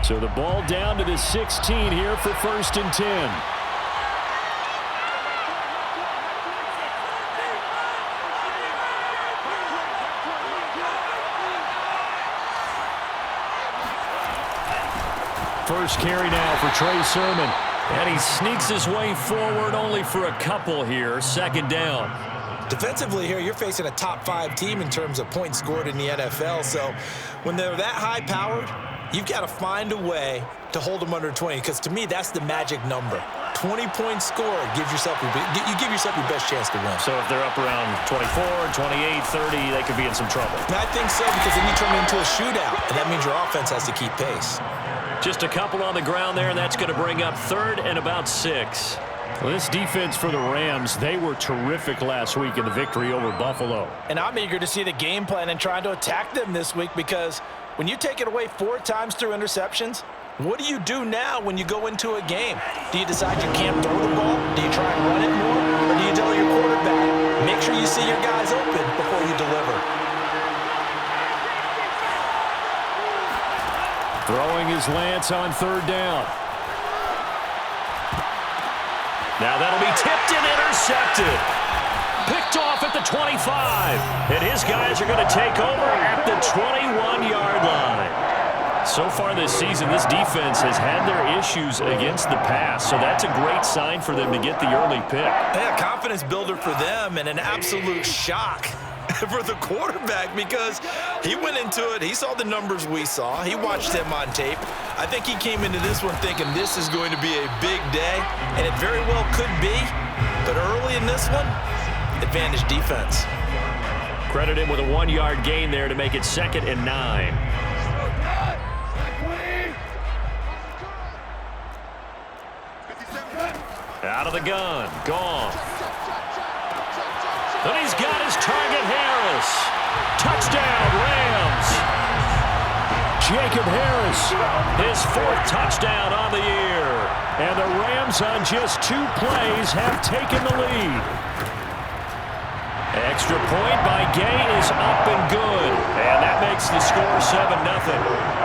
So the ball down to the 16 here for 1st and 10. First carry now for Trey Sermon. And he sneaks his way forward only for a couple here. 2nd down. Defensively here, you're facing a top 5 team in terms of points scored in the NFL. So when they're that high-powered, you've got to find a way to hold them under 20, because to me, that's the magic number. 20 points scored gives yourself you give yourself your best chance to win. So if they're up around 24, 28, 30, they could be in some trouble. And I think so, because then you turn it into a shootout, and that means your offense has to keep pace. Just a couple on the ground there, and that's going to bring up 3rd and about 6. Well, this defense for the Rams, they were terrific last week in the victory over Buffalo. And I'm eager to see the game plan and trying to attack them this week, because when you take it away 4 times through interceptions, what do you do now when you go into a game? Do you decide you can't throw the ball? Do you try and run it more? Or do you tell your quarterback, make sure you see your guys open before you deliver? Throwing is Lance on 3rd down. Now that'll be tipped and intercepted. Picked off at the 25. And his guys are going to take over at the 21-yard line. So far this season, this defense has had their issues against the pass. So that's a great sign for them to get the early pick. Yeah, confidence builder for them, and an absolute shock for the quarterback, because he went into it, he saw the numbers we saw, he watched them on tape. I think he came into this one thinking this is going to be a big day, and it very well could be, but early in this one, advantage defense. Credit him with a 1-yard gain there to make it 2nd and 9. Out of the gun, gone. And he's got his target, Harris. Touchdown, Rams. Jacob Harris, his 4th touchdown on the year. And the Rams on just 2 plays have taken the lead. Extra point by Gay is up and good. And that makes the score 7-0.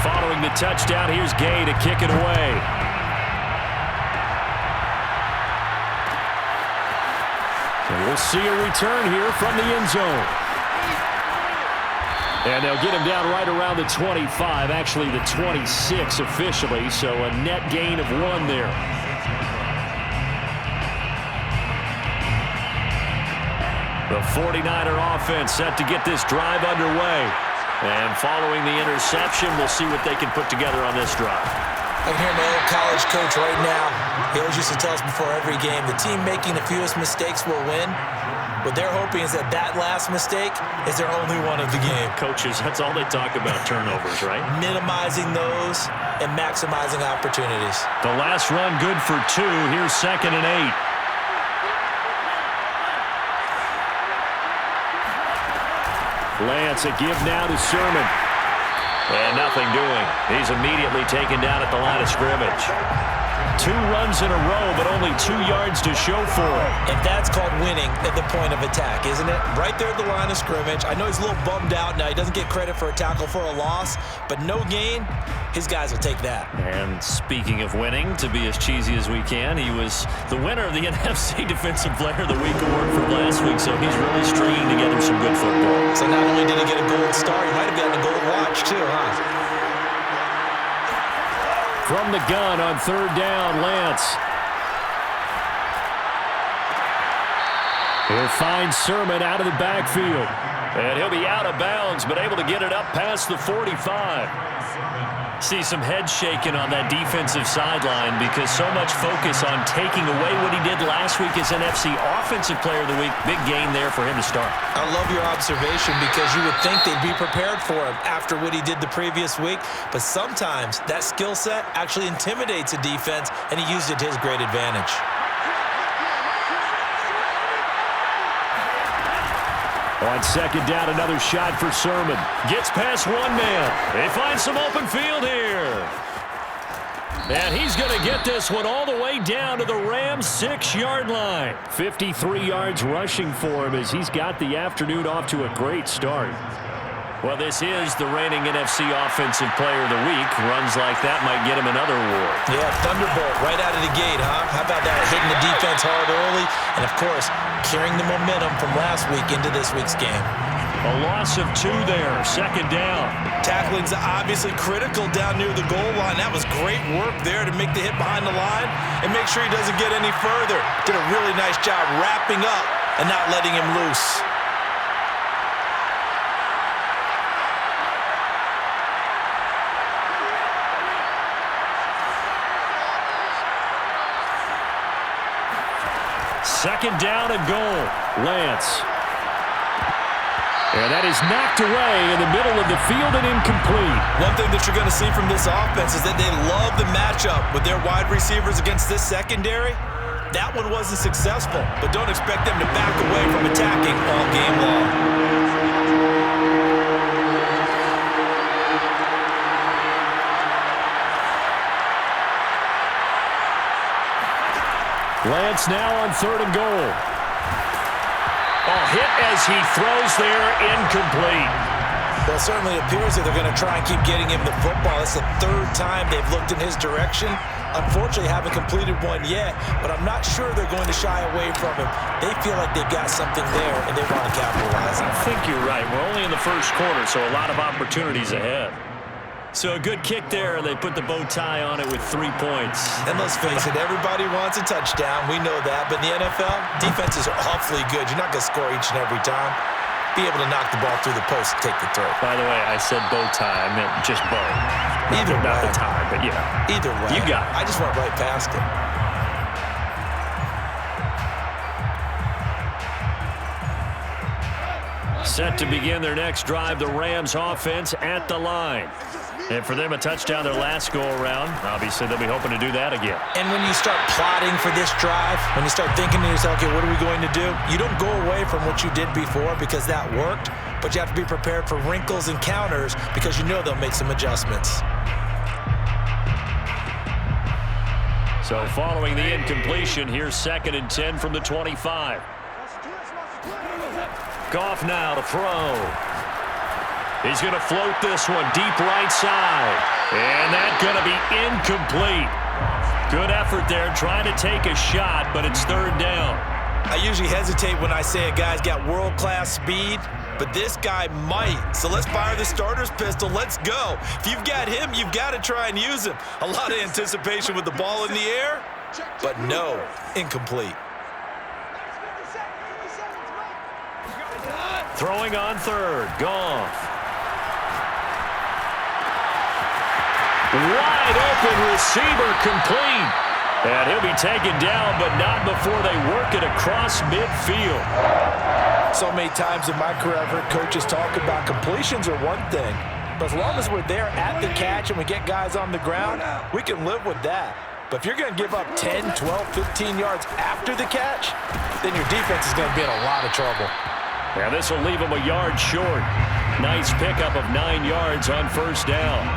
Following the touchdown, here's Gay to kick it away. And we'll see a return here from the end zone. And they'll get him down right around the 25, actually the 26 officially, so a net gain of 1 there. The 49er offense set to get this drive underway. And following the interception, we'll see what they can put together on this drive. I can hear my old college coach right now. He always used to tell us before every game, the team making the fewest mistakes will win. What they're hoping is that last mistake is their only one of the game. Coaches, that's all they talk about, turnovers, right? Minimizing those and maximizing opportunities. The last run good for 2. Here's 2nd and 8. Lance, a give now to Sermon. And nothing doing. He's immediately taken down at the line of scrimmage. 2 runs in a row, but only 2 yards to show for it. And that's called winning at the point of attack, isn't it? Right there at the line of scrimmage. I know he's a little bummed out now. He doesn't get credit for a tackle for a loss, but no gain, his guys will take that. And speaking of winning, to be as cheesy as we can, he was the winner of the NFC Defensive Player of the Week award from last week, so he's really stringing together some good football. So not only did he get a gold star, he might have gotten a gold watch too, huh? From the gun on 3rd down, Lance. He'll find Sermon out of the backfield. And he'll be out of bounds, but able to get it up past the 45. See some head shaking on that defensive sideline because so much focus on taking away what he did last week as NFC Offensive Player of the Week. Big gain there for him to start. I love your observation because you would think they'd be prepared for him after what he did the previous week. But sometimes that skill set actually intimidates a defense, and he used it to his great advantage. On 2nd down, another shot for Sermon. Gets past 1 man. They find some open field here. And he's going to get this one all the way down to the Rams' 6-yard line. 53 yards rushing for him as he's got the afternoon off to a great start. Well, this is the reigning NFC Offensive Player of the Week. Runs like that might get him another award. Yeah, Thunderbolt right out of the gate, huh? How about that? Hitting the defense hard early, and, of course, carrying the momentum from last week into this week's game. A loss of 2 there, 2nd down. Tackling's obviously critical down near the goal line. That was great work there to make the hit behind the line and make sure he doesn't get any further. Did a really nice job wrapping up and not letting him loose. Second down and goal. Lance. And that is knocked away in the middle of the field and incomplete. One thing that you're going to see from this offense is that they love the matchup with their wide receivers against this secondary. That one wasn't successful, but don't expect them to back away from attacking all game long. Lance now on 3rd and goal. Hit as he throws there, incomplete. Well, it certainly appears that they're going to try and keep getting him the football. It's the 3rd time they've looked in his direction. Unfortunately, haven't completed one yet, but I'm not sure they're going to shy away from him. They feel like they've got something there, and they want to capitalize on it. I think you're right. We're only in the 1st quarter, so a lot of opportunities ahead. So a good kick there, and they put the bow tie on it with 3 points. And let's face it, everybody wants a touchdown. We know that. But in the NFL, defenses are awfully good. You're not going to score each and every time. Be able to knock the ball through the post and take the throw. By the way, I said bow tie. I meant just bow. Either way. Not the tie, but yeah. Either way. You got it. I just went right past it. Set to begin their next drive, the Rams offense at the line. And for them, a touchdown their last go-around. Obviously, they'll be hoping to do that again. And when you start plotting for this drive, when you start thinking to yourself, okay, what are we going to do? You don't go away from what you did before because that worked, but you have to be prepared for wrinkles and counters because you know they'll make some adjustments. So following the incompletion, here's 2nd and 10 from the 25. Goff now to throw. He's going to float this one deep right side. And that's going to be incomplete. Good effort there trying to take a shot, but it's 3rd down. I usually hesitate when I say a guy's got world-class speed, but this guy might. So let's fire the starter's pistol. Let's go. If you've got him, you've got to try and use him. A lot of anticipation with the ball in the air, but no, incomplete. Throwing on 3rd, Goff. Wide open receiver complete. And he'll be taken down, but not before they work it across midfield. So many times in my career, I've heard coaches talk about completions are one thing. But as long as we're there at the catch and we get guys on the ground, we can live with that. But if you're going to give up 10, 12, 15 yards after the catch, then your defense is going to be in a lot of trouble. Yeah, this will leave him a yard short. Nice pickup of 9 yards on 1st down.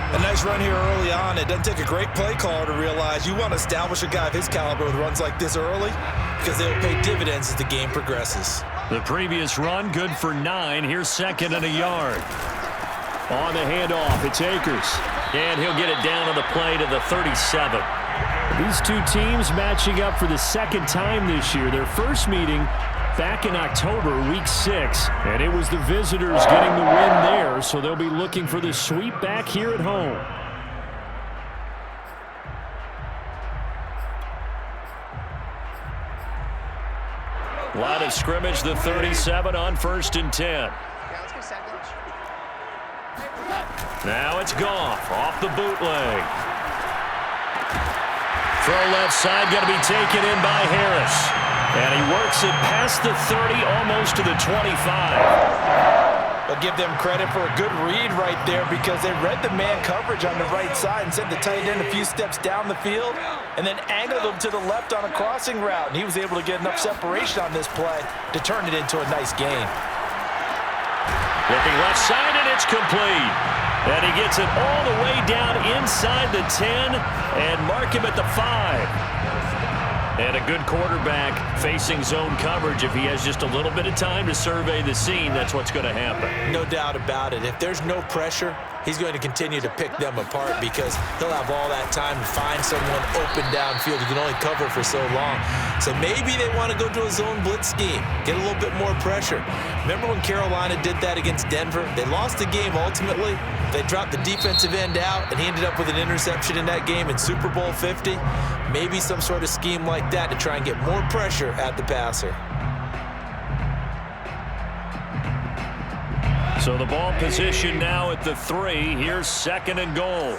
A nice run here early on. It doesn't take a great play caller to realize you want to establish a guy of his caliber with runs like this early because they'll pay dividends as the game progresses. The previous run, good for 9. Here's 2nd and a yard. On the handoff, it's Akers. And he'll get it down on the play to the 37. These two teams matching up for the 2nd time this year. Their first meeting back in October, week 6, and it was the visitors getting the win there, so they'll be looking for the sweep back here at home. Line of scrimmage, the 37 on 1st and 10. Now it's Goff off the bootleg. Throw left side, going to be taken in by Harris. And he works it past the 30, almost to the 25. But give them credit for a good read right there because they read the man coverage on the right side and sent the tight end a few steps down the field and then angled him to the left on a crossing route. And he was able to get enough separation on this play to turn it into a nice gain. Looking left side, and it's complete. And he gets it all the way down inside the 10 and mark him at the 5. And a good quarterback facing zone coverage. If he has just a little bit of time to survey the scene, that's what's going to happen. No doubt about it. If there's no pressure, he's going to continue to pick them apart because he'll have all that time to find someone open downfield. He can only cover for so long. So maybe they want to go to a zone blitz scheme, get a little bit more pressure. Remember when Carolina did that against Denver? They lost the game ultimately. They dropped the defensive end out, and he ended up with an interception in that game in Super Bowl 50. Maybe some sort of scheme like that to try and get more pressure at the passer. So the ball position now at the 3. Here's 2nd and goal.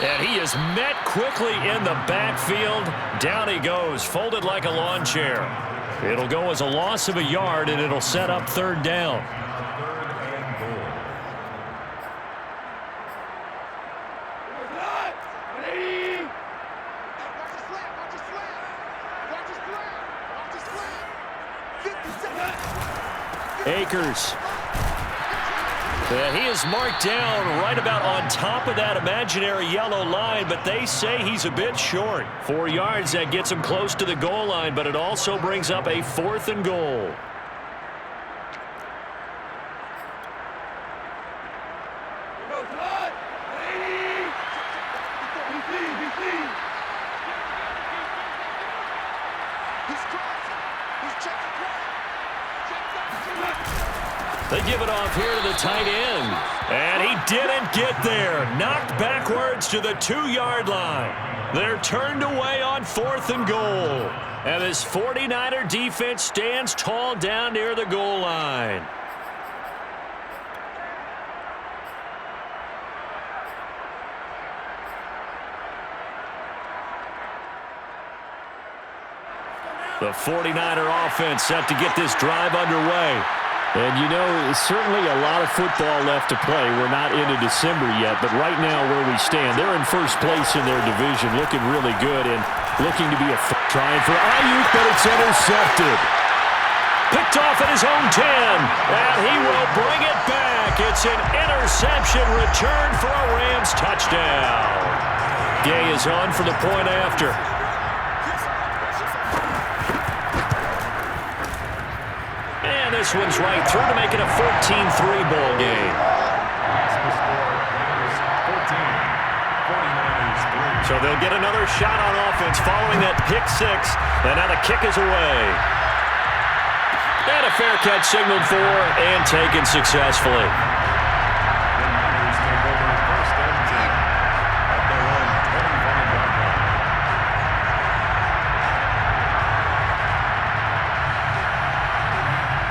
And he is met quickly in the backfield. Down he goes, folded like a lawn chair. It'll go as a loss of a yard, and it'll set up 3rd down. Akers. He is marked down right about on top of that imaginary yellow line, but they say he's a bit short. 4 yards, that gets him close to the goal line, but it also brings up a 4th and goal. They give it off here to the tight end. And he didn't get there. Knocked backwards to the 2-yard line. They're turned away on 4th and goal. And this 49er defense stands tall down near the goal line. The 49er offense set to get this drive underway. And, you know, certainly a lot of football left to play. We're not into December yet, but right now where we stand, they're in first place in their division, looking really good and looking to be trying for Ayuk, but it's intercepted. Picked off at his own 10, and he will bring it back. It's an interception return for a Rams touchdown. Gay is on for the point after. This one's right through to make it a 14-3 ball game. So they'll get another shot on offense following that pick 6, and now the kick is away. And a fair catch signaled for and taken successfully.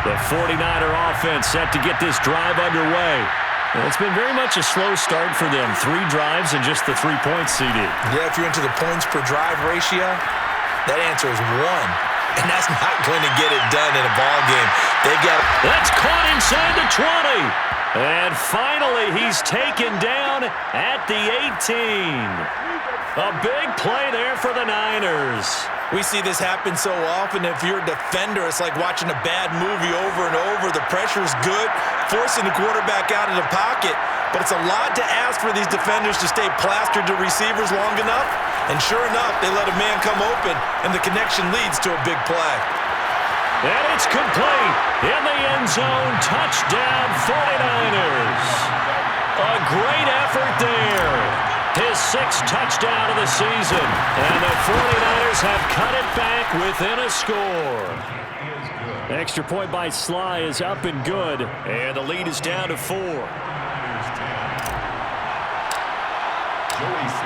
The 49er offense set to get this drive underway. Well, it's been very much a slow start for them. 3 drives and just the 3 points, CD. Yeah, if you're into the points per drive ratio, that answer is 1. And that's not going to get it done in a ball game. They've got. That's caught inside the 20. And finally, he's taken down at the 18. A big play there for the Niners. We see this happen so often. If you're a defender, it's like watching a bad movie over and over. The pressure's good, forcing the quarterback out of the pocket. But it's a lot to ask for these defenders to stay plastered to receivers long enough. And sure enough, they let a man come open, and the connection leads to a big play. And it's complete. In the end zone, touchdown 49ers. A great effort there. His 6th touchdown of the season. And the 49ers have cut it back within a score. Extra point by Sly is up and good. And the lead is down to 4.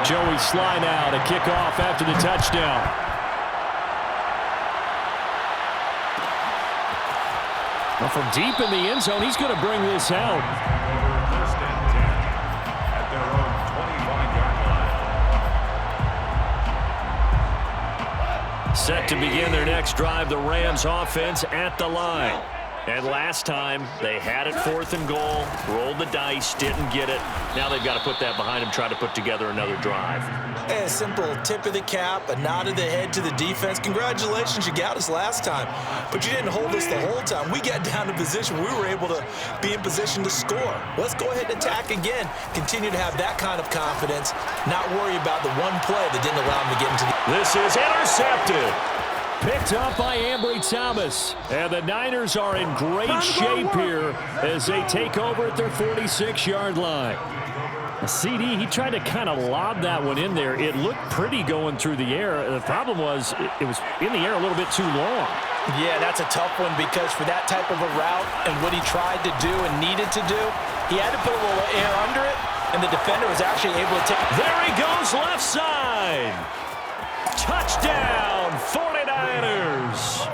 Joey Sly now to kick off after the touchdown. Well, from deep in the end zone, he's going to bring this out. Set to begin their next drive, the Rams offense at the line. And last time, they had it 4th and goal, rolled the dice, didn't get it. Now they've got to put that behind them, try to put together another drive. A simple tip of the cap, a nod of the head to the defense. Congratulations, you got us last time. But you didn't hold us the whole time. We got down to position. We were able to be in position to score. Let's go ahead and attack again. Continue to have that kind of confidence. Not worry about the one play that didn't allow them to get into the... This is intercepted. Picked up by Ambry Thomas. And the Niners are in great shape here as they take over at their 46-yard line. CD, he tried to kind of lob that one in there. It looked pretty going through the air. The problem was it was in the air a little bit too long. Yeah, that's a tough one because for that type of a route and what he tried to do and needed to do, he had to put a little air under it, and the defender was actually able to take it. There he goes, left side. Touchdown, 49ers.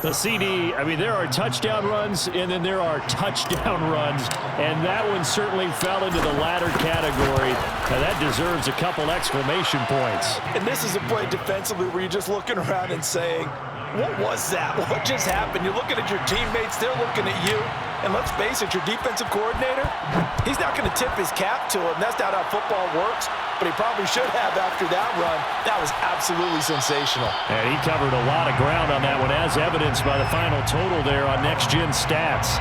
The CD, I mean, there are touchdown runs, and then there are touchdown runs, and that one certainly fell into the latter category. Now, that deserves a couple exclamation points. And this is a play defensively where you're just looking around and saying, what was that? What just happened? You're looking at your teammates, they're looking at you. And let's face it, your defensive coordinator, he's not going to tip his cap to him. That's not how football works, but he probably should have after that run. That was absolutely sensational. And he covered a lot of ground on that one, as evidenced by the final total there on Next Gen Stats.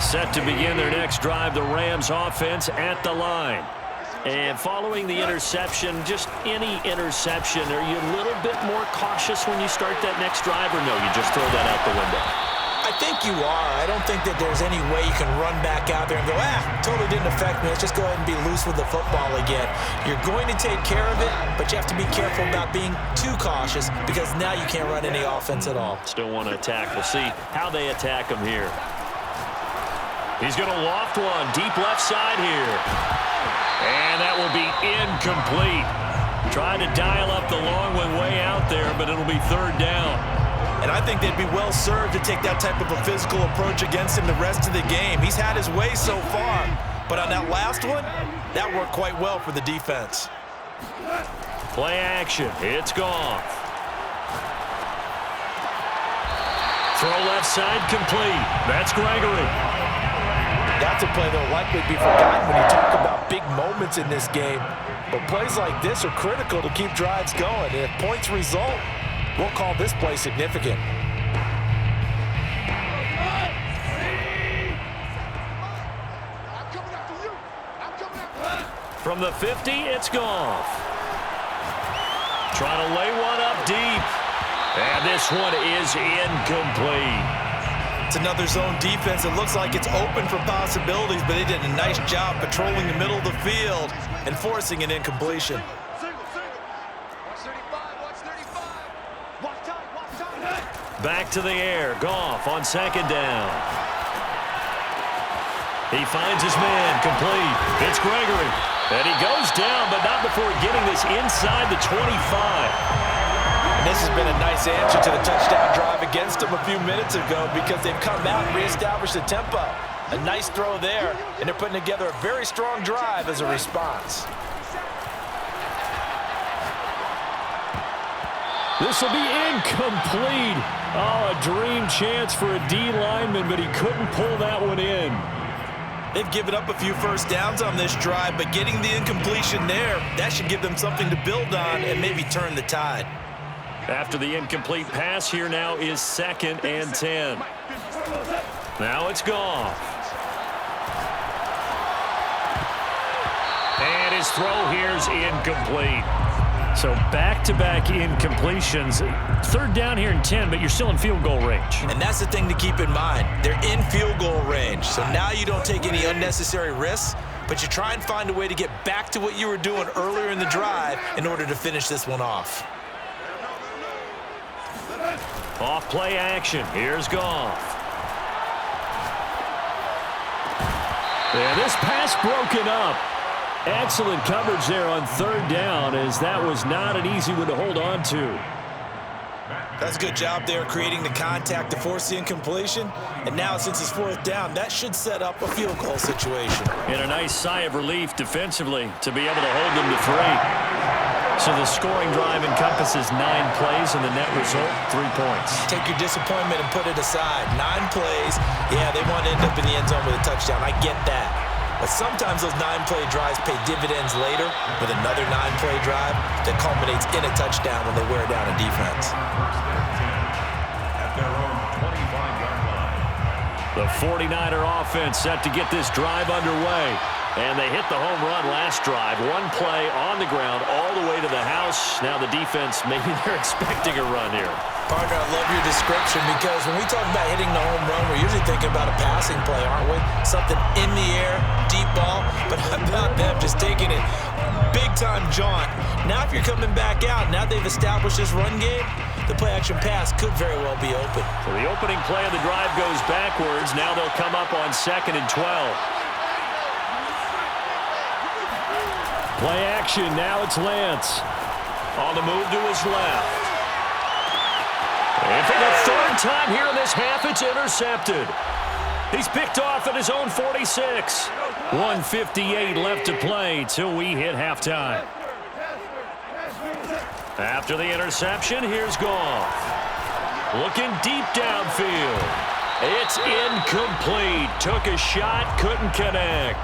Set to begin their next drive, the Rams offense at the line. And following the interception, just any interception, are you a little bit more cautious when you start that next drive, or no, you just throw that out the window? I think you are. I don't think that there's any way you can run back out there and go, totally didn't affect me. Let's just go ahead and be loose with the football again. You're going to take care of it, but you have to be careful about being too cautious because now you can't run any offense at all. Still want to attack. We'll see how they attack him here. He's going to loft one, deep left side here. And that will be incomplete. Trying to dial up the long one way out there, but it'll be 3rd down. And I think they'd be well served to take that type of a physical approach against him the rest of the game. He's had his way so far, but on that last one, that worked quite well for the defense. Play action. It's gone. Throw left side complete. That's Gregory. That's a play that will likely be forgotten when you talk about big moments in this game. But plays like this are critical to keep drives going. And if points result, we'll call this play significant. From the 50, it's Goff. Trying to lay one up deep. And this one is incomplete. It's another zone defense. It looks like it's open for possibilities, but they did a nice job patrolling the middle of the field and forcing an incompletion. Back to the air. Goff on 2nd down. He finds his man. Complete. It's Gregory. And he goes down, but not before getting this inside the 25. And this has been a nice answer to the touchdown drive against them a few minutes ago because they've come out and reestablished the tempo. A nice throw there, and they're putting together a very strong drive as a response. This will be incomplete. Oh, a dream chance for a D lineman, but he couldn't pull that one in. They've given up a few first downs on this drive, but getting the incompletion there, that should give them something to build on and maybe turn the tide. After the incomplete pass, here now is 2nd and 10. Now it's Goff. And his throw here is incomplete. So back-to-back incompletions. 3rd down here and 10, but you're still in field goal range. And that's the thing to keep in mind. They're in field goal range, so now you don't take any unnecessary risks, but you try and find a way to get back to what you were doing earlier in the drive in order to finish this one off. Off play action. Here's Goff. And this pass broken up. Excellent coverage there on 3rd down, as that was not an easy one to hold on to. That's a good job there creating the contact to force the incompletion. And now since it's 4th down, that should set up a field goal situation. And a nice sigh of relief defensively to be able to hold them to 3. So the scoring drive encompasses 9 plays, and the net result, 3 points. Take your disappointment and put it aside. 9 plays, yeah, they want to end up in the end zone with a touchdown. I get that. But sometimes those 9-play drives pay dividends later with another 9-play drive that culminates in a touchdown when they wear down a defense. At their own 25-yard line. The 49er offense set to get this drive underway. And they hit the home run last drive. 1 play on the ground all the way to the house. Now the defense, maybe they're expecting a run here. Partner, I love your description because when we talk about hitting the home run, we're usually thinking about a passing play, aren't we? Something in the air, deep ball. But how about them just taking it big-time jaunt? Now if you're coming back out, now they've established this run game, the play-action pass could very well be open. So the opening play of the drive goes backwards. Now they'll come up on 2nd and 12. Play action, now it's Lance. On the move to his left. And for the 3rd time here in this half, it's intercepted. He's picked off at his own 46. 1:58 left to play till we hit halftime. After the interception, here's Goff. Looking deep downfield. It's incomplete. Took a shot, couldn't connect.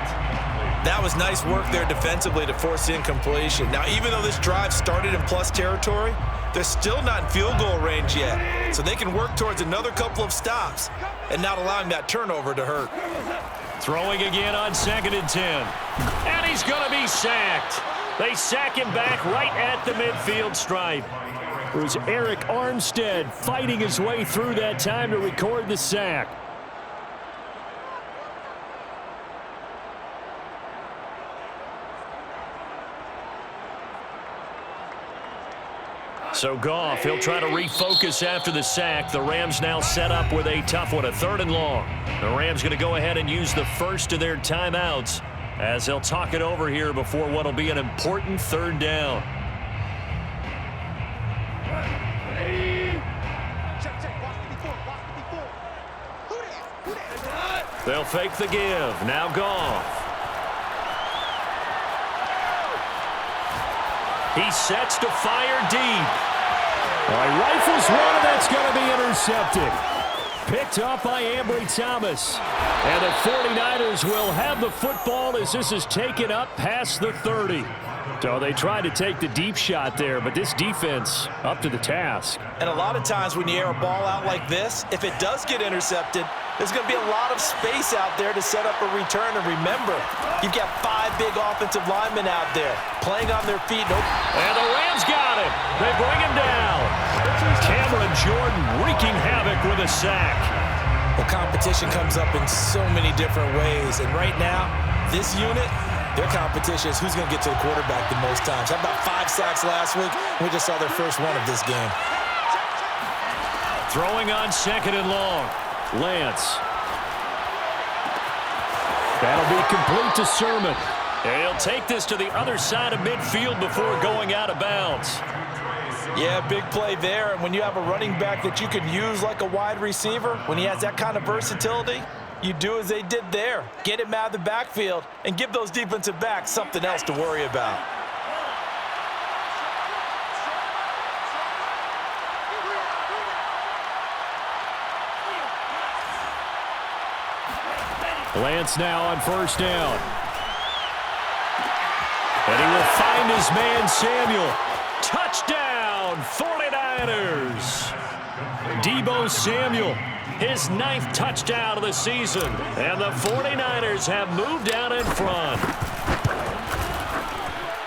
That was nice work there defensively to force incompletion. Now, even though this drive started in plus territory, they're still not in field goal range yet. So they can work towards another couple of stops and not allowing that turnover to hurt. Throwing again on 2nd and 10. And he's going to be sacked. They sack him back right at the midfield stripe. It was Eric Armstead fighting his way through that time to record the sack. So Goff, he'll try to refocus after the sack. The Rams now set up with a tough one, a 3rd and long. The Rams going to go ahead and use the first of their timeouts as they'll talk it over here before what will be an important 3rd down. They'll fake the give. Now Goff. He sets to fire deep. Rifles one, and that's going to be intercepted. Picked up by Ambry Thomas. And the 49ers will have the football as this is taken up past the 30. So they tried to take the deep shot there, but this defense up to the task. And a lot of times when you air a ball out like this, if it does get intercepted, there's going to be a lot of space out there to set up a return. And remember, you've got 5 big offensive linemen out there playing on their feet. And the Rams got him. They bring him down. Cameron Jordan wreaking havoc with a sack. The competition comes up in so many different ways. And right now, this unit, their competition is who's going to get to the quarterback the most times. How about 5 sacks last week? We just saw their first one of this game. Throwing on 2nd and long. Lance. That'll be complete to Sermon. And he'll take this to the other side of midfield before going out of bounds. Yeah, big play there. And when you have a running back that you can use like a wide receiver, when he has that kind of versatility, you do as they did there. Get him out of the backfield and give those defensive backs something else to worry about. Lance now on 1st down. And he will find his man Samuel. Touchdown, 49ers. Deebo Samuel, his 9th touchdown of the season. And the 49ers have moved out in front.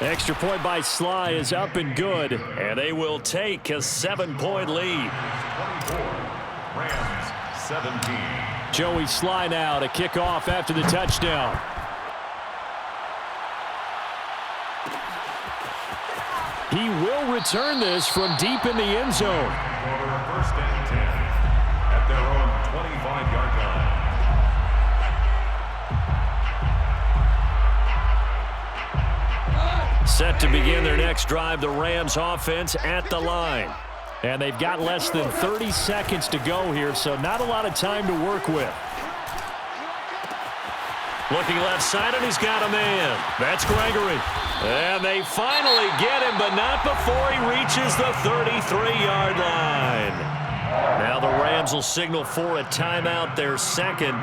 Extra point by Sly is up and good. And they will take a 7-point lead. 24, Rams 17. Joey Sly now to kick off after the touchdown. He will return this from deep in the end zone. For a 1st and 10 at their own 25-yard line. Set to begin their next drive, the Rams offense at the line. And they've got less than 30 seconds to go here, so not a lot of time to work with. Looking left side, and he's got a man. That's Gregory. And they finally get him, but not before he reaches the 33-yard line. Now the Rams will signal for a timeout, their second,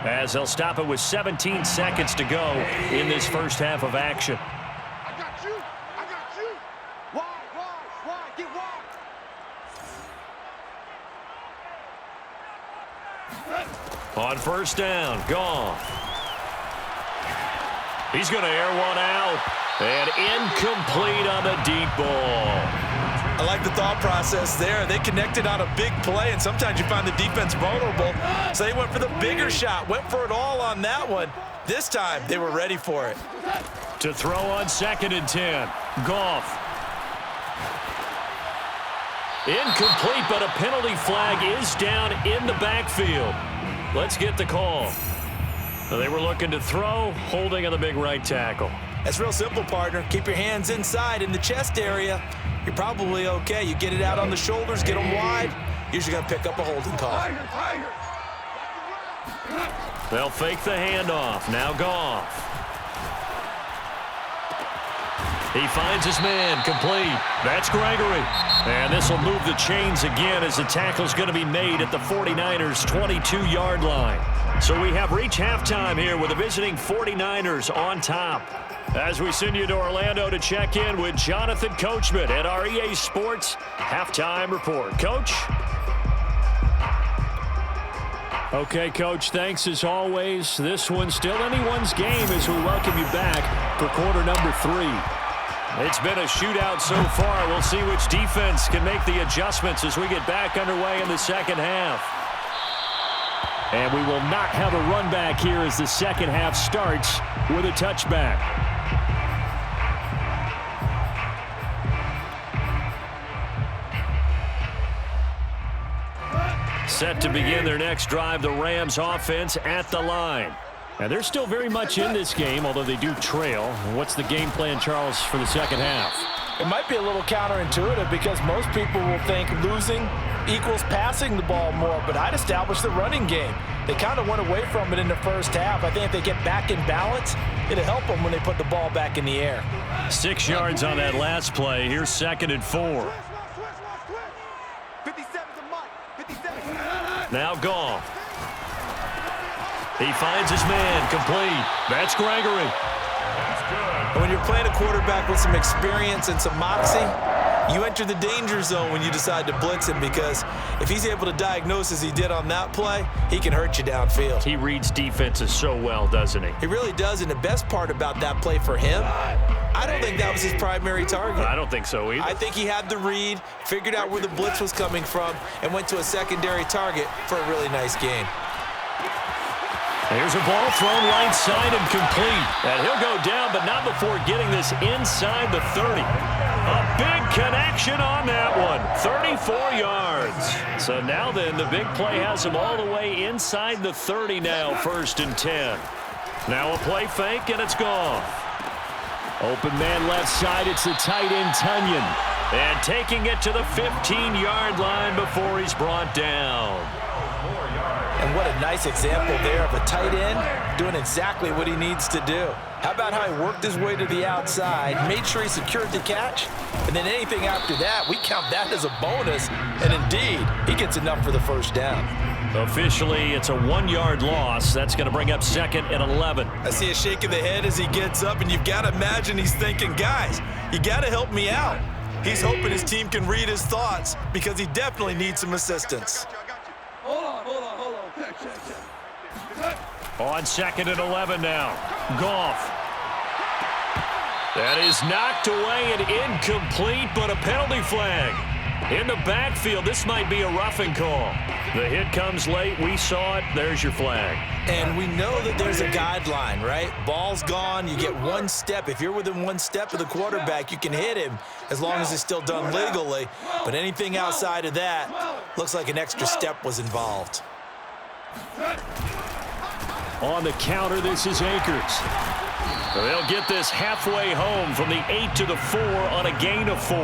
as they'll stop it with 17 seconds to go in this first half of action. I got you. Wide, get wide. On first down, Goff. He's going to air one out. And incomplete on the deep ball. I like the thought process there. They connected on a big play, and sometimes you find the defense vulnerable. So they went for the bigger shot, went for it all on that one. This time, they were ready for it. To throw on 2nd and 10. Goff. Incomplete, but a penalty flag is down in the backfield. Let's get the call. They were looking to throw, holding on the big right tackle. That's real simple, partner. Keep your hands inside in the chest area. You're probably okay. You get it out on the shoulders, get them wide. Usually going to pick up a holding call. They'll fake the handoff. Now Goff. He finds his man, complete. That's Gregory. And this will move the chains again as the tackle's going to be made at the 49ers' 22-yard line. So we have reached halftime here with the visiting 49ers on top. As we send you to Orlando to check in with Jonathan Coachman at our EA Sports Halftime Report. Coach? Okay, Coach, thanks as always. This one's still anyone's game as we welcome you back for quarter number 3. It's been a shootout so far. We'll see which defense can make the adjustments as we get back underway in the second half. And we will not have a run back here as the second half starts with a touchback. Set to begin their next drive, the Rams offense at the line. And they're still very much in this game, although they do trail. What's the game plan, Charles, for the second half? It might be a little counterintuitive because most people will think losing equals passing the ball more, but I'd establish the running game. They kind of went away from it in the first half. I think if they get back in balance, it'll help them when they put the ball back in the air. 6 yards on that last play. Here's 2nd and 4. 57 to Mike. 57. Now Goff. He finds his man, complete. That's Gregory. And when you're playing a quarterback with some experience and some moxie, you enter the danger zone when you decide to blitz him, because if he's able to diagnose as he did on that play, he can hurt you downfield. He reads defenses so well, doesn't he? He really does, and the best part about that play for him, I don't think that was his primary target. I don't think so either. I think he had the read, figured out where the blitz was coming from, and went to a secondary target for a really nice gain. Here's a ball thrown right side and complete. And he'll go down, but not before getting this inside the 30. A big connection on that one. 34 yards. So now then, the big play has him all the way inside the 30 now, 1st and 10. Now a play fake, and it's gone. Open man left side, it's the tight end, Tunyon. And taking it to the 15-yard line before he's brought down. And what a nice example there of a tight end doing exactly what he needs to do. How about how he worked his way to the outside, made sure he secured the catch, and then anything after that, we count that as a bonus. And indeed, he gets enough for the first down. Officially, it's a 1-yard loss. That's going to bring up 2nd and 11. I see a shake of the head as he gets up, and you've got to imagine he's thinking, guys, you got to help me out. He's hoping his team can read his thoughts because he definitely needs some assistance. Hold on. On 2nd and 11 now. Goff. That is knocked away and incomplete, but a penalty flag. In the backfield, this might be a roughing call. The hit comes late. We saw it. There's your flag. And we know that there's a guideline, right? Ball's gone. You get 1 step. If you're within 1 step of the quarterback, you can hit him as long as it's still done legally. But anything outside of that looks like an extra step was involved. On the counter, this is Akers. They'll get this halfway home from the 8 to the 4 on a gain of 4.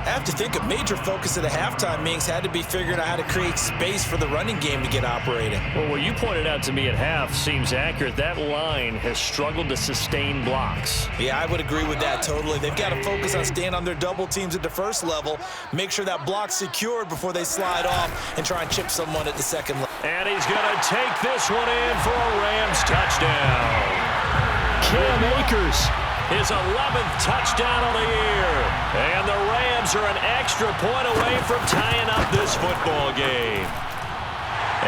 I have to think a major focus of the halftime meetings had to be figuring out how to create space for the running game to get operating. Well, what you pointed out to me at half seems accurate. That line has struggled to sustain blocks. Yeah, I would agree with that totally. They've got to focus on staying on their double teams at the first level, make sure that block's secured before they slide off and try and chip someone at the second level. And he's going to take this one in for a Rams touchdown. Cam Akers, his 11th touchdown of the year. And the Rams are an extra point away from tying up this football game.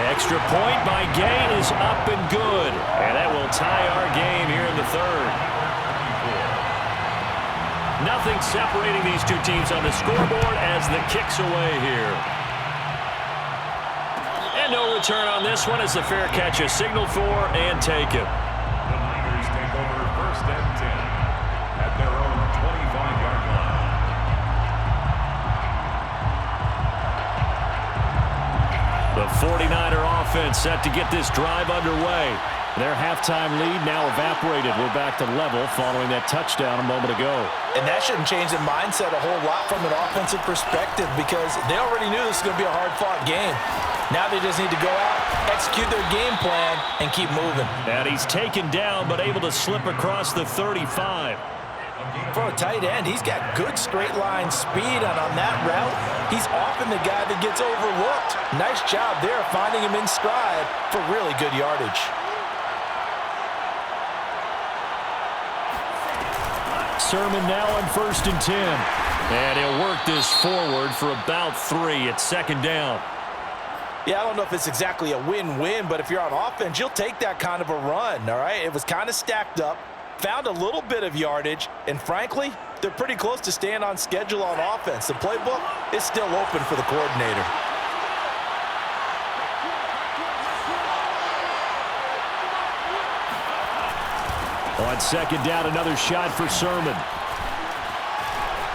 Extra point by Gay is up and good. And that will tie our game here in the third. Nothing separating these two teams on the scoreboard as the kick's away here. And no return on this one as the fair catch is signaled for and taken. The Niners take over 1st and 10 at their own 25-yard line. The 49er offense set to get this drive underway. Their halftime lead now evaporated. We're back to level following that touchdown a moment ago. And that shouldn't change the mindset a whole lot from an offensive perspective because they already knew this was going to be a hard-fought game. Now they just need to go out, execute their game plan, and keep moving. And he's taken down but able to slip across the 35. For a tight end, he's got good straight line speed, and on that route, he's often the guy that gets overlooked. Nice job there finding him in stride for really good yardage. Sermon now on 1st and 10. And he'll work this forward for about 3 at 2nd down. Yeah, I don't know if it's exactly a win-win, but if you're on offense, you'll take that kind of a run, all right? It was kind of stacked up, found a little bit of yardage, and frankly, they're pretty close to staying on schedule on offense. The playbook is still open for the coordinator. On 2nd down, another shot for Sermon.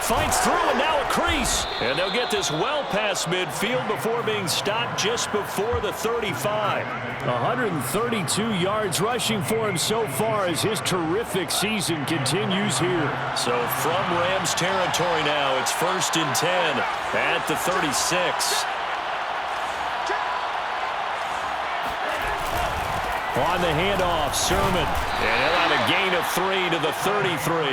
Fights through and now a crease. And they'll get this well past midfield before being stopped just before the 35. 132 yards rushing for him so far as his terrific season continues here. So from Rams territory now, it's 1st and 10 at the 36. On the handoff, Sermon. And he'll have a gain of 3 to the 33.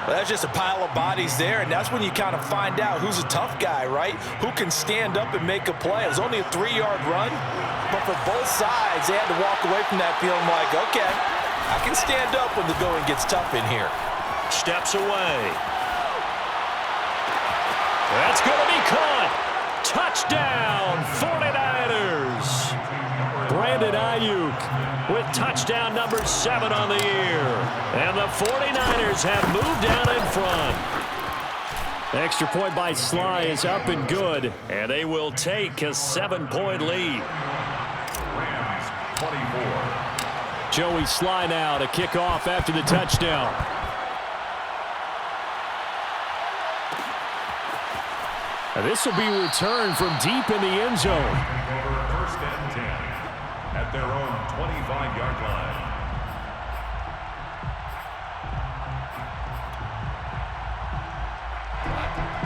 Well, that's just a pile of bodies there, and that's when you kind of find out who's a tough guy, right? Who can stand up and make a play. It was only a 3-yard run, but for both sides, they had to walk away from that feeling like, okay, I can stand up when the going gets tough in here. Steps away. That's going to be caught. Touchdown, 49ers. Brandon Ayuk with touchdown number 7 on the year. And the 49ers have moved down in front. Extra point by Sly is up and good. And they will take a 7-point lead. Rams 24. Joey Sly now to kick off after the touchdown. And this will be returned from deep in the end zone. Over 1st and 10 at their own 25-yard line.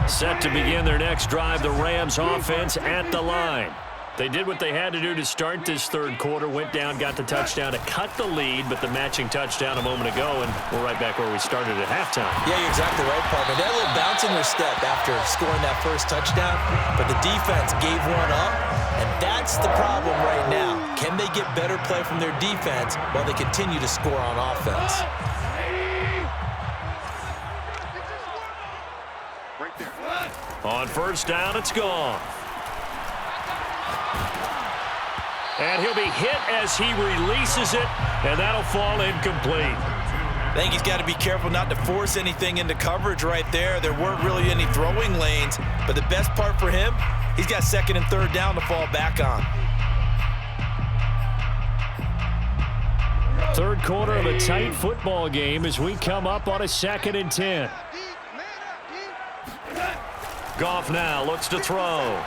Set to begin their next drive, the Rams offense at the line. They did what they had to do to start this third quarter, went down, got the touchdown to cut the lead, but the matching touchdown a moment ago, and we're right back where we started at halftime. Yeah, you're exactly right, partner. They had a little bounce in their step after scoring that first touchdown, but the defense gave one up, and that's the problem right now. Can they get better play from their defense while they continue to score on offense? On 1st down, it's gone. And he'll be hit as he releases it, and that'll fall incomplete. I think he's got to be careful not to force anything into coverage right there. There weren't really any throwing lanes, but the best part for him, he's got 2nd and 3rd down to fall back on. Third quarter of a tight football game as we come up on a 2nd and 10. Goff now looks to throw.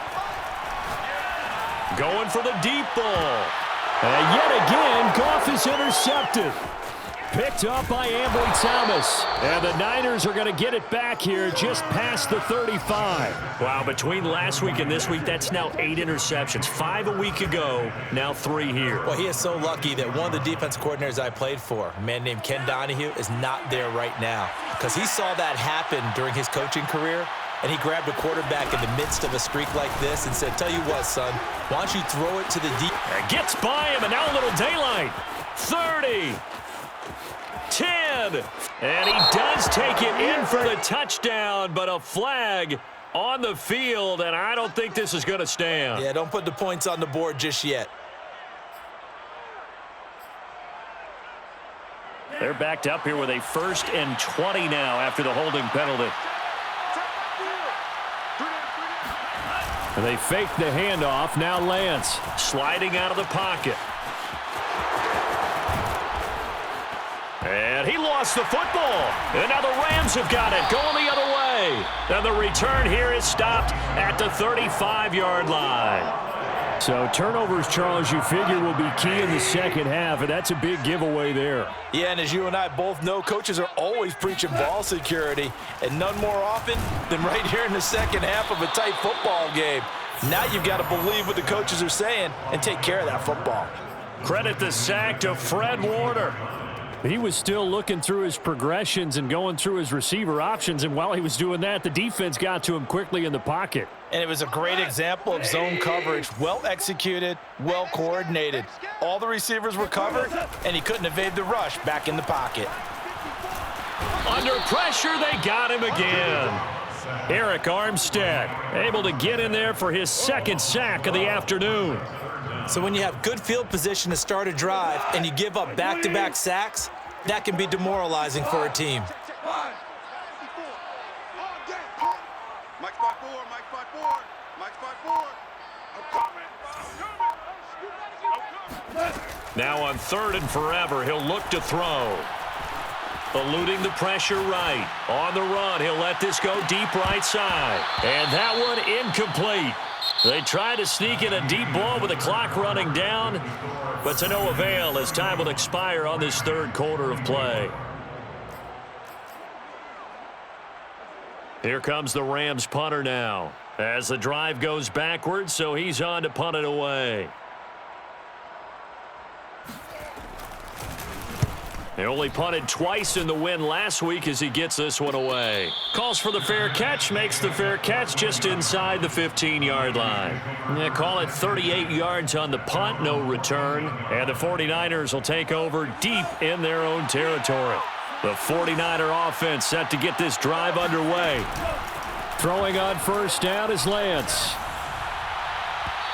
Going for the deep ball. And yet again, Goff is intercepted. Picked up by Ambry Thomas. And the Niners are going to get it back here just past the 35. Wow, between last week and this week, that's now 8 interceptions. 5 a week ago, now 3 here. Well, he is so lucky that one of the defense coordinators I played for, a man named Ken Donahue, is not there right now. Because he saw that happen during his coaching career, and he grabbed a quarterback in the midst of a streak like this and said, tell you what, son, why don't you throw it to the deep. And gets by him, and now a little daylight. 30. 10. And he does take it in for the touchdown, but a flag on the field, and I don't think this is going to stand. Yeah, don't put the points on the board just yet. They're backed up here with a 1st and 20 now after the holding penalty. And they fake the handoff. Now Lance Sliding out of the pocket. And he lost the football. And now the Rams have got it, going the other way. And the return here is stopped at the 35-yard line. So turnovers, Charles, you figure will be key in the second half, and that's a big giveaway there. Yeah, and as you and I both know, coaches are always preaching ball security, and none more often than right here in the second half of a tight football game. Now you've got to believe what the coaches are saying and take care of that football. Credit the sack to Fred Warner. He was still looking through his progressions and going through his receiver options, and while he was doing that, the defense got to him quickly in the pocket. And it was a great example of zone coverage. Well executed, well coordinated. All the receivers were covered, and he couldn't evade the rush back in the pocket. Under pressure, they got him again. Eric Armstead able to get in there for his 2nd sack of the afternoon. So when you have good field position to start a drive and you give up back-to-back sacks, that can be demoralizing for a team. Mike spot 4, Mike spot 4, Mike spot 4. I'm coming. Now on 3rd and forever, he'll look to throw. Eluding the pressure right. On the run, he'll let this go deep right side. And that one incomplete. They try to sneak in a deep ball with the clock running down, but to no avail as time will expire on this 3rd quarter of play. Here comes the Rams punter now as the drive goes backwards, so he's on to punt it away. They only punted twice in the win last week as he gets this one away. Calls for the fair catch, makes the fair catch just inside the 15-yard line. They call it 38 yards on the punt, no return. And the 49ers will take over deep in their own territory. The 49er offense set to get this drive underway. Throwing on 1st down is Lance.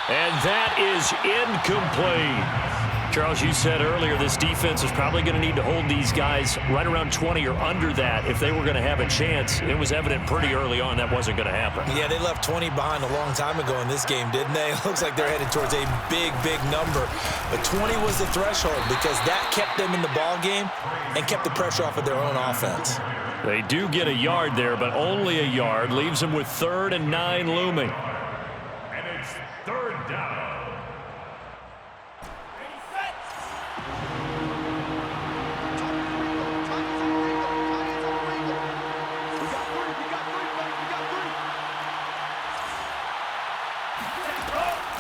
And that is incomplete. Charles, you said earlier this defense is probably going to need to hold these guys right around 20 or under that if they were going to have a chance. It was evident pretty early on that wasn't going to happen. Yeah, they left 20 behind a long time ago in this game, didn't they? It looks like they're headed towards a big, big number. But 20 was the threshold because that kept them in the ball game and kept the pressure off of their own offense. They do get a yard there, but only a yard. Leaves them with 3rd and 9 looming. And it's 3rd down.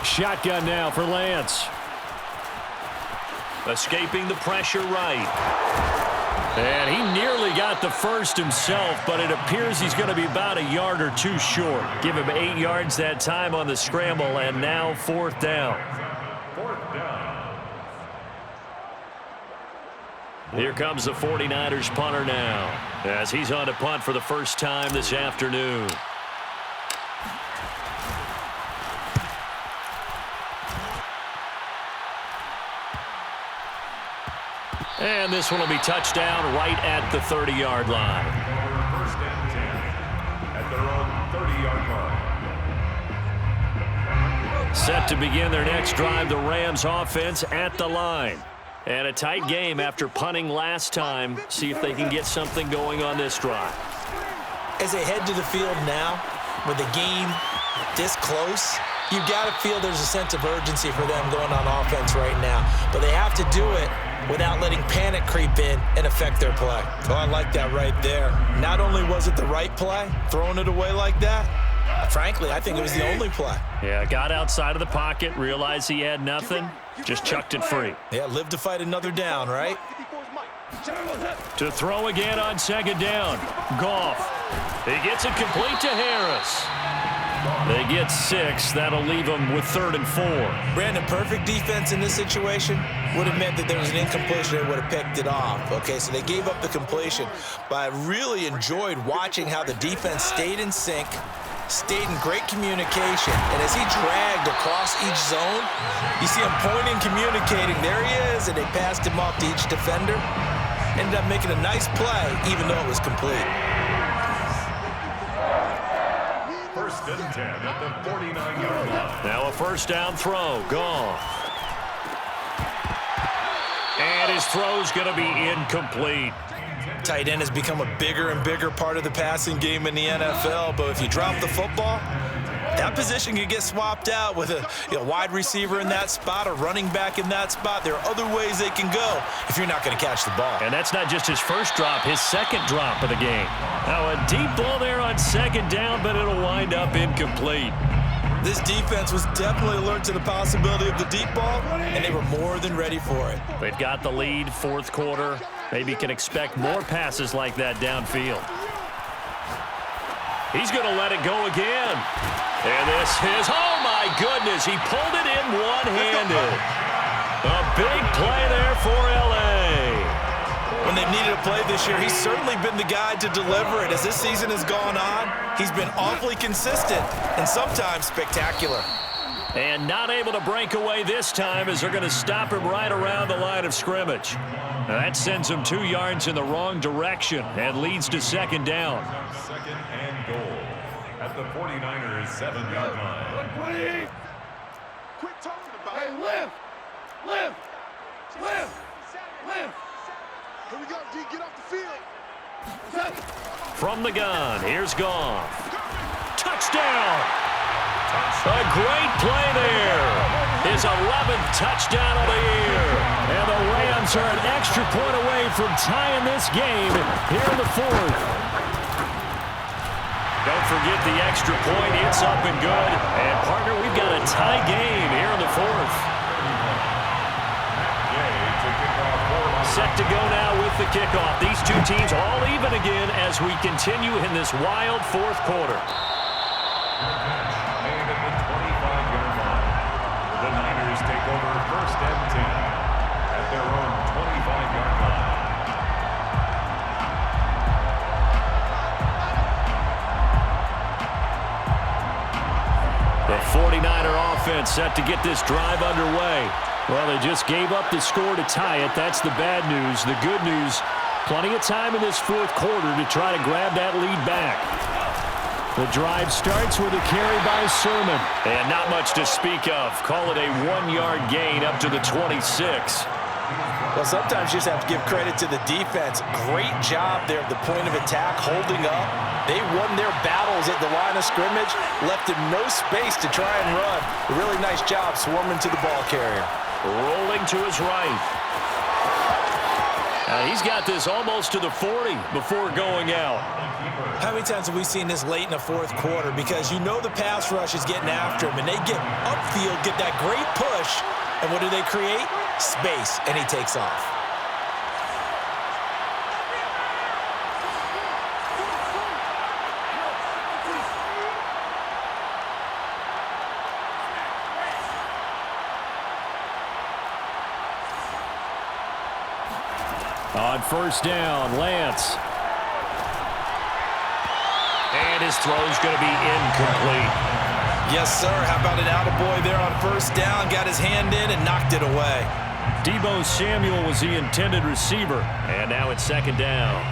Shotgun now for Lance. Escaping the pressure right. And he nearly got the first himself, but it appears he's going to be about a yard or 2 short. Give him 8 yards that time on the scramble, and now 4th down. 4th down. Here comes the 49ers punter now as he's on to punt for the first time this afternoon. And this one will be touchdown right at the 30-yard line. 1st and 10 at their own 30-yard line. Set to begin their next drive, the Rams offense at the line. And a tight game after punting last time. See if they can get something going on this drive. As they head to the field now, with the game this close, You've got to feel there's a sense of urgency for them going on offense right now. But they have to do it without letting panic creep in and affect their play. Oh, I like that right there. Not only was it the right play, throwing it away like that, frankly, I think it was the only play. Yeah, got outside of the pocket, realized he had nothing, just chucked it free. Yeah, live to fight another down, right? To throw again on second down. Goff. He gets it complete to Harris. They get 6. That'll leave them with 3rd and 4. Brandon, perfect defense in this situation would have meant that there was an incompletion. They would have picked it off. Okay, so they gave up the completion. But I really enjoyed watching how the defense stayed in sync, stayed in great communication. And as he dragged across each zone, you see him pointing, communicating. There he is, and they passed him off to each defender. Ended up making a nice play, even though it was complete. 1st and 10 at the 49-yard line. Now a first down throw. Goff. And his throw's going to be incomplete. Tight end has become a bigger and bigger part of the passing game in the NFL, but if you drop the football, that position can get swapped out with a wide receiver in that spot, a running back in that spot. There are other ways they can go if you're not going to catch the ball. And that's not just his first drop, his second drop of the game. Now a deep ball there on second down, but it'll wind up incomplete. This defense was definitely alert to the possibility of the deep ball, and they were more than ready for it. They've got the lead, 4th quarter. Maybe can expect more passes like that downfield. He's going to let it go again. And this is, oh my goodness, he pulled it in one-handed. A big play there for L.A. When they've needed a play this year, he's certainly been the guy to deliver it. As this season has gone on, he's been awfully consistent and sometimes spectacular. And not able to break away this time as they're going to stop him right around the line of scrimmage. Now that sends him 2 yards in the wrong direction and leads to second down. 2nd and goal at the 49ers 7-yard line. Quit talking about it. Hey, lift. Here we go, D. Get off the field. From the gun, here's Goff. Touchdown! A great play there. His 11th touchdown of the year. And the Rams are an extra point away from tying this game here in the 4th. Don't forget the extra point. It's up and good. And, partner, we've got a tie game here in the 4th. Set to go now with the kickoff. These two teams all even again as we continue in this wild 4th quarter. Made at the 25-yard line. The Niners take over 1st and 10 at their own 25-yard line. The 49er offense set to get this drive underway. Well, they just gave up the score to tie it. That's the bad news. The good news, plenty of time in this 4th quarter to try to grab that lead back. The drive starts with a carry by Sermon. And not much to speak of. Call it a 1-yard gain up to the 26. Well, sometimes you just have to give credit to the defense. Great job there at the point of attack, holding up. They won their battles at the line of scrimmage, left him no space to try and run. A really nice job swarming to the ball carrier. Rolling to his right. He's got this almost to the 40 before going out. How many times have we seen this late in the 4th quarter? Because you know the pass rush is getting after him, and they get upfield, get that great push, and what do they create? Space, and he takes off. On first down, Lance. And his throw's going to be incomplete. Yes, sir. How about an attaboy there on first down? Got his hand in and knocked it away. Deebo Samuel was the intended receiver. And now it's second down.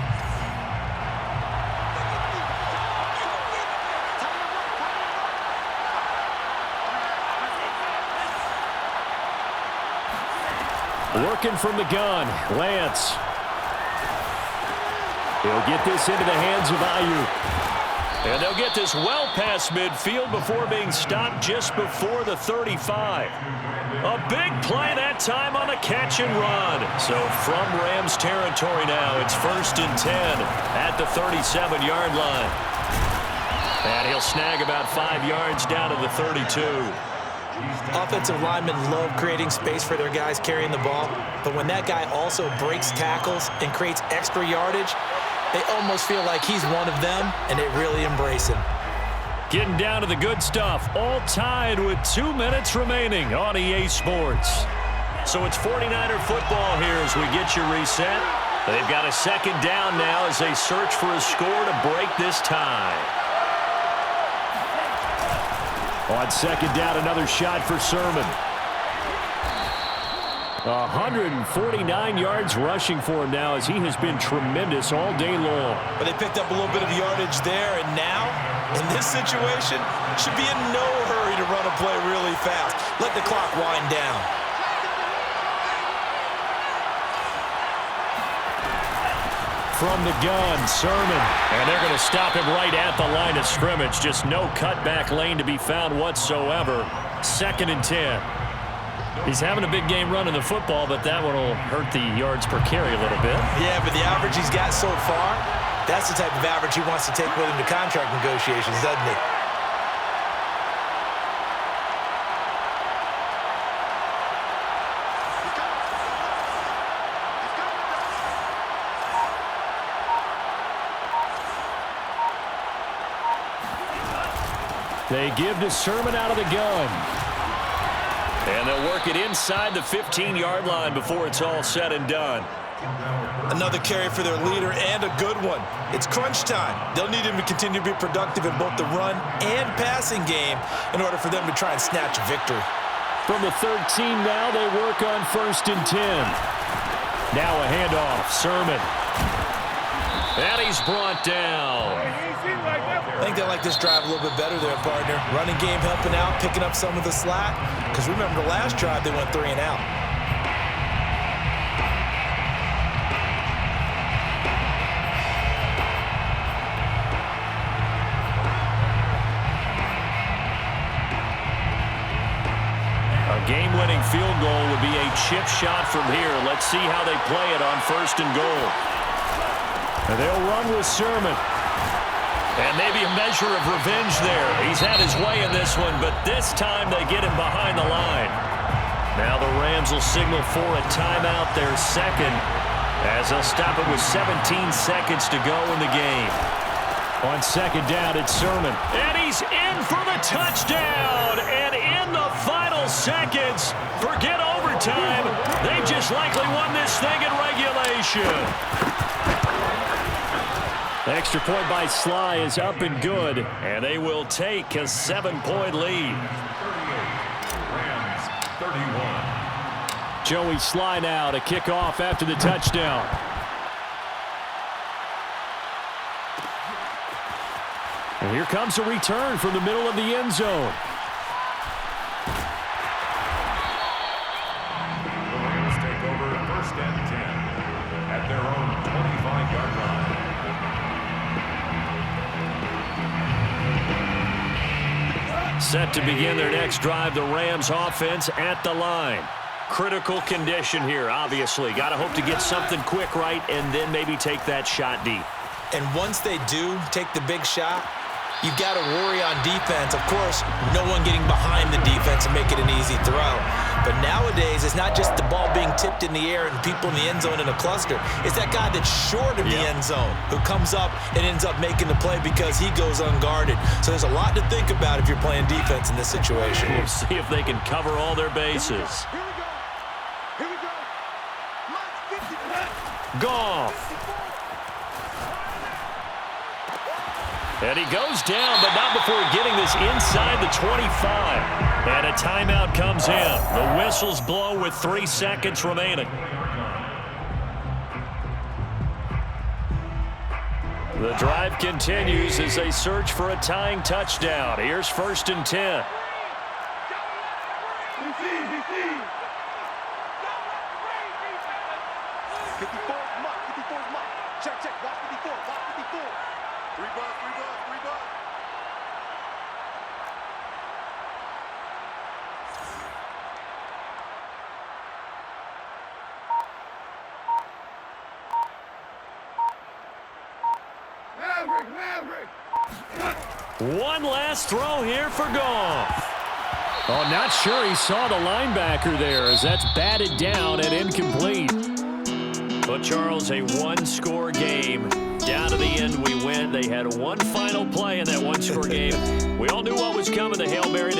Working from the gun, Lance. He'll get this into the hands of Ayuk. And they'll get this well past midfield before being stopped just before the 35. A big play that time on the catch and run. So from Rams territory now, it's 1st and 10 at the 37-yard line. And he'll snag about 5 yards down to the 32. Offensive linemen love creating space for their guys carrying the ball, but when that guy also breaks tackles and creates extra yardage, they almost feel like he's one of them, and they really embrace him. Getting down to the good stuff, all tied with 2 minutes remaining on EA Sports. So it's 49er football here as we get you reset. They've got a 2nd down now as they search for a score to break this tie. On 2nd down, another shot for Sermon. 149 yards rushing for him now as he has been tremendous all day long. But they picked up a little bit of yardage there, and now, in this situation, should be in no hurry to run a play really fast. Let the clock wind down. From the gun, Sermon. And they're going to stop him right at the line of scrimmage. Just no cutback lane to be found whatsoever. 2nd and 10. He's having a big game running the football, but that one will hurt the yards per carry a little bit. Yeah, but the average he's got so far, that's the type of average he wants to take with him to contract negotiations, doesn't he? They give to Sermon out of the gun. And they'll work it inside the 15-yard line before it's all said and done. Another carry for their leader and a good one. It's crunch time. They'll need him to continue to be productive in both the run and passing game in order for them to try and snatch a victory. From the 13 now, they work on 1st and 10. Now a handoff, Sermon. And he's brought down. I think they like this drive a little bit better there, partner. Running game helping out, picking up some of the slack. Because remember the last drive, they went 3 and out. A game-winning field goal would be a chip shot from here. Let's see how they play it on 1st and goal. And they'll run with Sermon. And maybe a measure of revenge there. He's had his way in this one, but this time they get him behind the line. Now the Rams will signal for a timeout, their 2nd, as they'll stop it with 17 seconds to go in the game. On 2nd down, it's Sermon. And he's in for the touchdown. And in the final seconds, forget overtime. They just likely won this thing in regulation. Extra point by Sly is up and good. And they will take a 7-point lead. Rams 31. Joey Sly now to kick off after the touchdown. And here comes a return from the middle of the end zone. The Rams take over 1st and 10 at their own 25-yard line. Set to begin their next drive, the Rams offense at the line. Critical condition here, obviously. Got to hope to get something quick right and then maybe take that shot deep. And once they do take the big shot, you've got to worry on defense. Of course, no one getting behind the defense and make it an easy throw. But nowadays, it's not just the ball being tipped in the air and people in the end zone in a cluster. It's that guy that's short of the end zone who comes up and ends up making the play because he goes unguarded. So there's a lot to think about if you're playing defense in this situation. We'll see if they can cover all their bases. Here we go. Let's get it. Goff. And he goes down, but not before getting this inside the 25. And a timeout comes in. The whistles blow with 3 seconds remaining. The drive continues as they search for a tying touchdown. Here's 1st and 10. Check, check. Watch 54. Watch 54. 3 bucks, 3 bucks, 3 bucks. One last throw here for Goff. Oh, not sure he saw the linebacker there as that's batted down and incomplete. But, Charles, a one-score game. Down to the end, we win. They had one final play in that one-score game. We all knew what was coming, the Hail Mary.